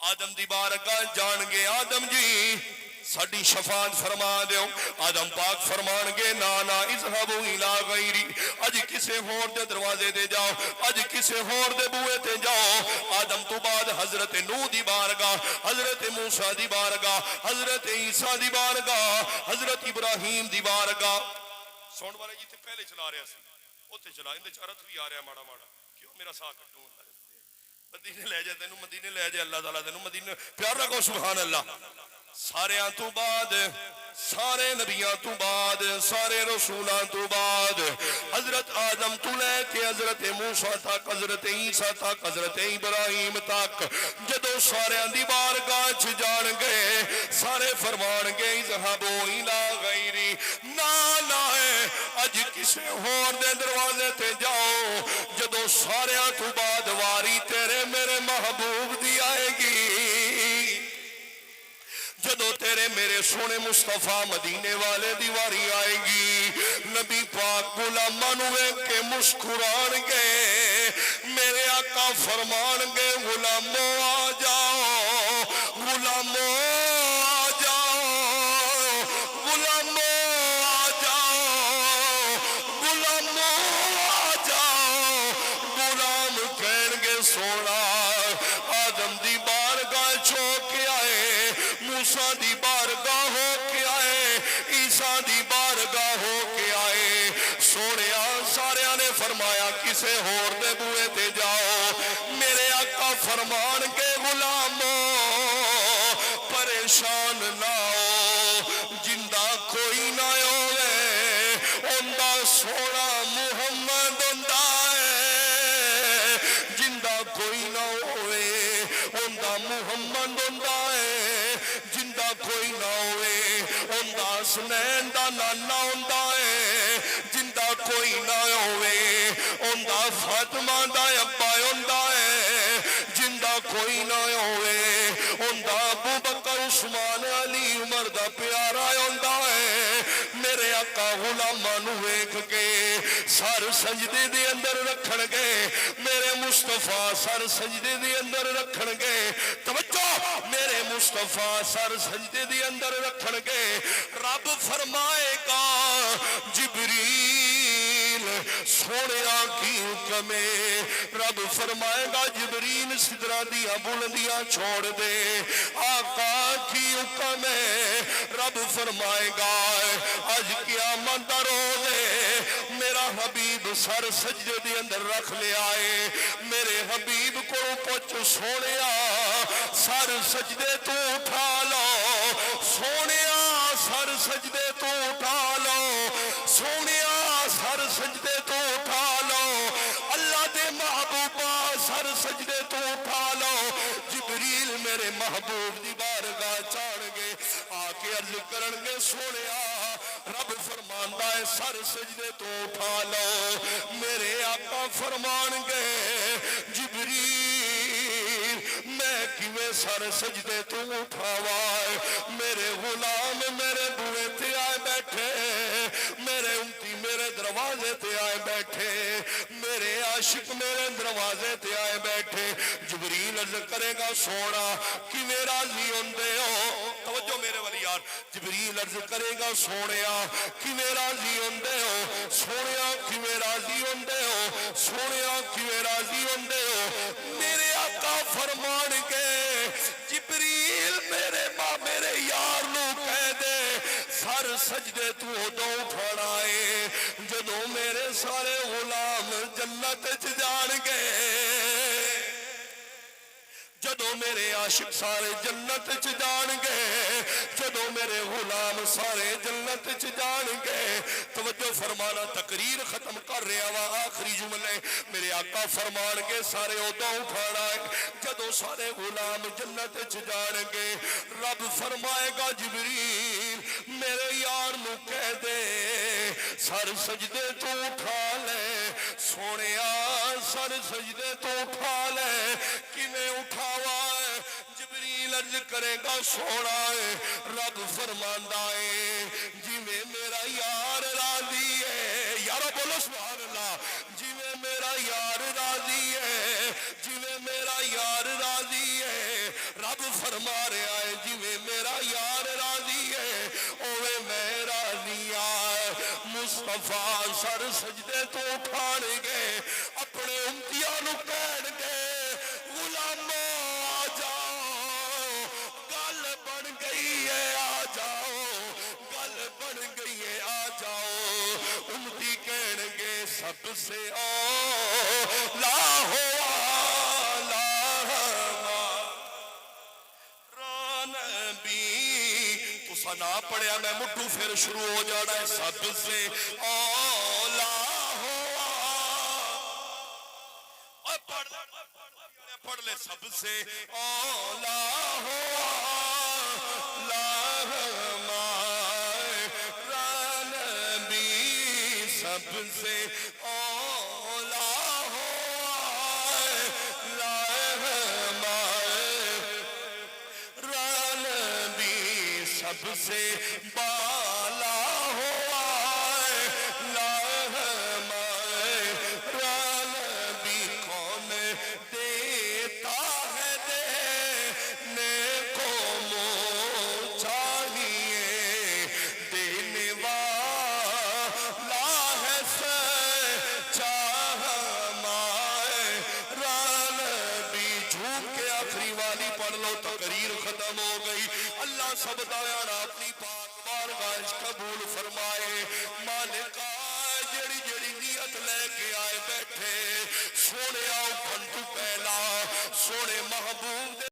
آدم دی بارگاہ جان گے آدم جی ساڈی شفاعت فرما دیو. آدم پاک فرمان گے نا اذهبوا الى غیری, اج کسے ہور دے دروازے تے جاؤ, اج کسے ہور دے بوئے تے جاؤ. آدم تو بعد حضرت نوح دی بارگاہ, حضرت موسیٰ دی بارگاہ, حضرت عیسیٰ دی بارگاہ, حضرت ابراہیم دی بارگاہ. سون والے جی تے پہلے چلا رہا سی اوتے چلا, اندے چارت بھی آ رہا ماڑا ماڑا, کیوں میرا ساتھ کٹوں مدینے لے جائے تینوں, مدینے لے جائے اللہ تعالیٰ تینوں مدینے. پیار رکھو سبحان اللہ. سارے تو بعد, سارے نبیاں تو بعد, سارے رسولاں تو بعد, حضرت آدم تو لے کے حضرت موسیٰ تک, حضرت عیسیٰ تک, حضرت ابراہیم تک, جدو سارے دی بارگاہ چ جان گے سارے فرمان گے اذهبوا الى غیری, نا اج کسے ہور دے دروازے تے جاؤ. جدو سارے تو بعد واری تیرے میرے محبوب دی آئے گی, جدو تیرے میرے سونے مصطفیٰ مدینے والے دیواری آئے گی. نبی پاک غلاماں نو ویکھ کے مسکران گے, میرے آقا فرمان گے غلاموں آ جاؤ, غلاموں آ جاؤ, غلاموں آ جاؤ, غلاموں آ جاؤ. غلام کہن گے سونا آدم دی بارگاہ چھو کے آئے, موسیٰ دی بارگاہ ہو کے آئے, عیسیٰ دی بارگاہ ہو کے آئے. سونیا سارے نے فرمایا کسے ہور دے بوئے تے جاؤ. میرے آقا فرمان کے غلاموں پریشان نہ ہو, جندہ کوئی نہ ہوئے اندہ سونا محمد اندہ ہے, جندہ کوئی نہ ہوئے اندہ محمد اندہ ہے, جندہ کوئی نہ ہوئے اندہ حسنین دا نانا اندہ ہے, جندہ کوئی نہ ہوئے اندہ فاطمہ دا ابا اندہ ہے, جندہ کوئی نہ ہوئے اندہ ابو بکر عثمان علی عمر دا پیارا اندہ ہے. میرے آقا غلاماں نو ویکھ کے سر سجدے دے اندر رکھن گے, میرے مصطفیٰ سر سجدے دے اندر رکھن گے. توجہ, میرے مصطفیٰ سر سجدے دے اندر رکھن گے. رب فرمائے گا جبریل سونے کی حکم ہے, رب فرمائے گا جبریل سدرہ دیا بلندیاں چھوڑ دے, آقا کی حکم ہے. رب فرمائے گا آج قیامت دا روز ہے, میرا حبیب سر سجدے دے اندر رکھ لے آئے. میرے حبیب کو پوچھ سونیا سر سجدے تو اٹھا لو, سونیا سر سجدے تو اٹھا لو, سونیا سر سجدے تو اٹھا لو, اللہ دے محبوبہ سر سجدے تو اٹھا لو. جبریل میرے محبوب دی بارگاہ چاڑ گے, آ کے عرض کرن گے سونیا رب فرماندا ہے سر سجدے تو اٹھا لو. میرے آقا فرمان گے جبریل میں کیویں سر سجدے تو اٹھاواں, میرے غلام میرے بوئے تے آئے بیٹھے, میرے امتی میرے دروازے تے آئے بیٹھے, میرے عاشق میرے دروازے تے آئے بیٹھے. جبریل عرض کرے گا سونا کیویں راضی ہوندے ہو, توجہ میرے والی یار, جبریل عرض کرے گا سونیا کیویں راضی ہوندے ہو, سونیا کیویں راضی ہوندے ہو, سونیا کیویں راضی ہوندے ہو. میرے آقا فرمان کے جبریل میرے ماں میرے یار نو کہہ دے سر سجدے تو ادوں اٹھانا ہے جدوں میرے سارے غلام جنت چ جان گے, جدو میرے عاشق سارے جنت چ جان گے, جدو میرے غلام سارے جنت چ جان گے. توجہ فرمانا, تقریر ختم کر رہا وا, آخری جملے میرے آقا فرمان گے سارے ادوں اٹھانا ہے جدو سارے غلام جنت چ جان گے. رب فرمائے گا جبریل میرے یار نو کہہ دے سر سجدے تو اٹھا لے, سونیا سر سجدے تو اٹھا لے. کیویں اٹھاوا ہے, جبریل عرض کرے گا سونا ہے, رب فرماندا ہے جویں میرا یار راضی ہے, یارو بولو سبحان اللہ, جویں میرا یار راضی ہے, جویں میرا یار راضی ہے. رب رب فرما رہا ہے جویں میرا یار راضی ہے اوے میں راضی ہاں مصطفیٰ سر سجدے تو اٹھان گے اپنے امتیاں نو کہن گے غلامو آ جاؤ گل بن گئی ہے آ جاؤ گل بن گئی ہے آ جاؤ امتی کہن گے سب سے اولا ہو نہ پڑھیا میں مٹھو پھر شروع ہو جانا ہے سب سے اولا ہوا پڑھ لے سب سے اولا ہوا نبی سب سے اولا سب سے بالا ہوا نبی کون دیتا ہے دینے کو منہ چاہیے دینے والا ہے سچا ہمارا نبی جھوم کے آخری والی پڑھ لو تقریر ختم ہو گئی اللہ سب دایانا اپنی پاک بارگاہ قبول فرمائے مالکا جڑی جڑی نیت لے کے آئے بیٹھے سونے آؤ گھنٹو پہلا سونے محبوب